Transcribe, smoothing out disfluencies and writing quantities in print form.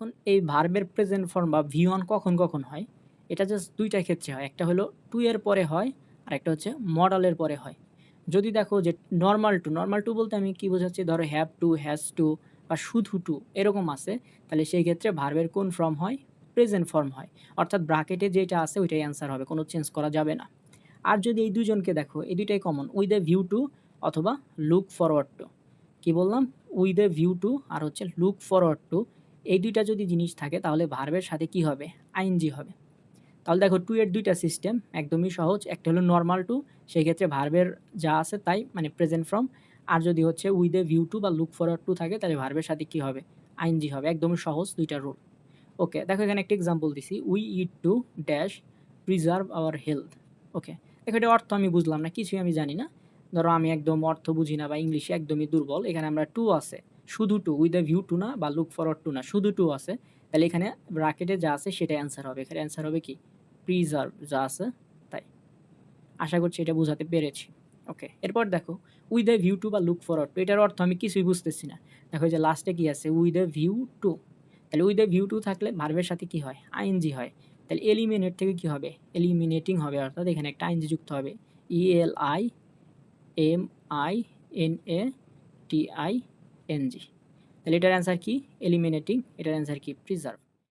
এখন এই ভার্বের প্রেজেন্ট ফর্ম বা ভি ওয়ান কখন কখন হয়, এটা জাস্ট দুইটা ক্ষেত্রে হয়। একটা হলো টু এর পরে হয়, আর একটা হচ্ছে মডালের পরে হয়। যদি দেখো যে নর্মাল টু বলতে আমি কি বোঝাচ্ছি, ধরো হ্যাভ টু, হ্যাজ টু বা শুধু টু এরকম আছে, তাহলে সেই ক্ষেত্রে ভার্বের কোন ফর্ম হয়, প্রেজেন্ট ফর্ম হয়। অর্থাৎ ব্রাকেটে যেটা আছে ওইটাই অ্যান্সার হবে, কোনো চেঞ্জ করা যাবে না। আর যদি এই দুজনকে দেখো, এই দুইটাই common, with a view two অথবা লুক ফরওয়ার্ড টু। কি বললাম, উইথ এ ভিউ টু আর হচ্ছে লুক ফরওয়ার্ড টু, এই দুইটা যদি জিনিস থাকে তাহলে ভার্বের সাথে কি হবে, আইএনজি হবে। তাহলে দেখো টু এর দুইটা সিস্টেম একদমই সহজ। একটা হলো নর্মাল টু, সেই ক্ষেত্রে ভার্বের যা আছে তাই, মানে প্রেজেন্ট ফর্ম। আর যদি হচ্ছে উইথ এ ভিউ টু বা লুক ফরওয়ার্ড টু থাকে তাহলে ভার্বের সাথে কি হবে, আইএনজি হবে। একদমই সহজ দুইটা রুল। ওকে, দেখো এখানে একটা এক্সাম্পল দিছি, we eat to dash preserve our health. Okay, দেখো এটা অর্থ আমি বুঝলাম না, কিছুই আমি জানি না। ধরো আমি একদম অর্থ বুঝি না বা ইংলিশে একদমই দুর্বল। এখানে আমরা টু আছে, শুধু to, with a view to না বা লুক ফরওয়ার্ড টু না, শুধু টু আছে। তাহলে এখানে ব্র্যাকেটে যা আছে সেটাই অ্যান্সার হবে। এখানে অ্যান্সার হবে কি, প্রিজার্ভ যা আছে তাই। আশা করছি এটা বোঝাতে পেরেছি। ওকে, এরপর দেখো উইথ এ ভিউ টু বা লুক ফরওয়ার্ড টু, এটার অর্থ আমি কিছুই বুঝতেছি না। দেখো যে লাস্টে কি আছে, উইথ এ ভিউ টু। তাহলে উইথ এ ভিউ টু থাকলে ভার্বের সাথে কি হয়, আইএনজি হয়। তাহলে এলিমিনেট থেকে কি হবে, এলিমিনেটিং হবে, অর্থাৎ এখানে একটা আইএনজি যুক্ত হবে। ELIMINATING। তাহলে এটার অ্যান্সার কি, এলিমিনেটিং। এটার অ্যান্সার কি, প্রিজার্ভ।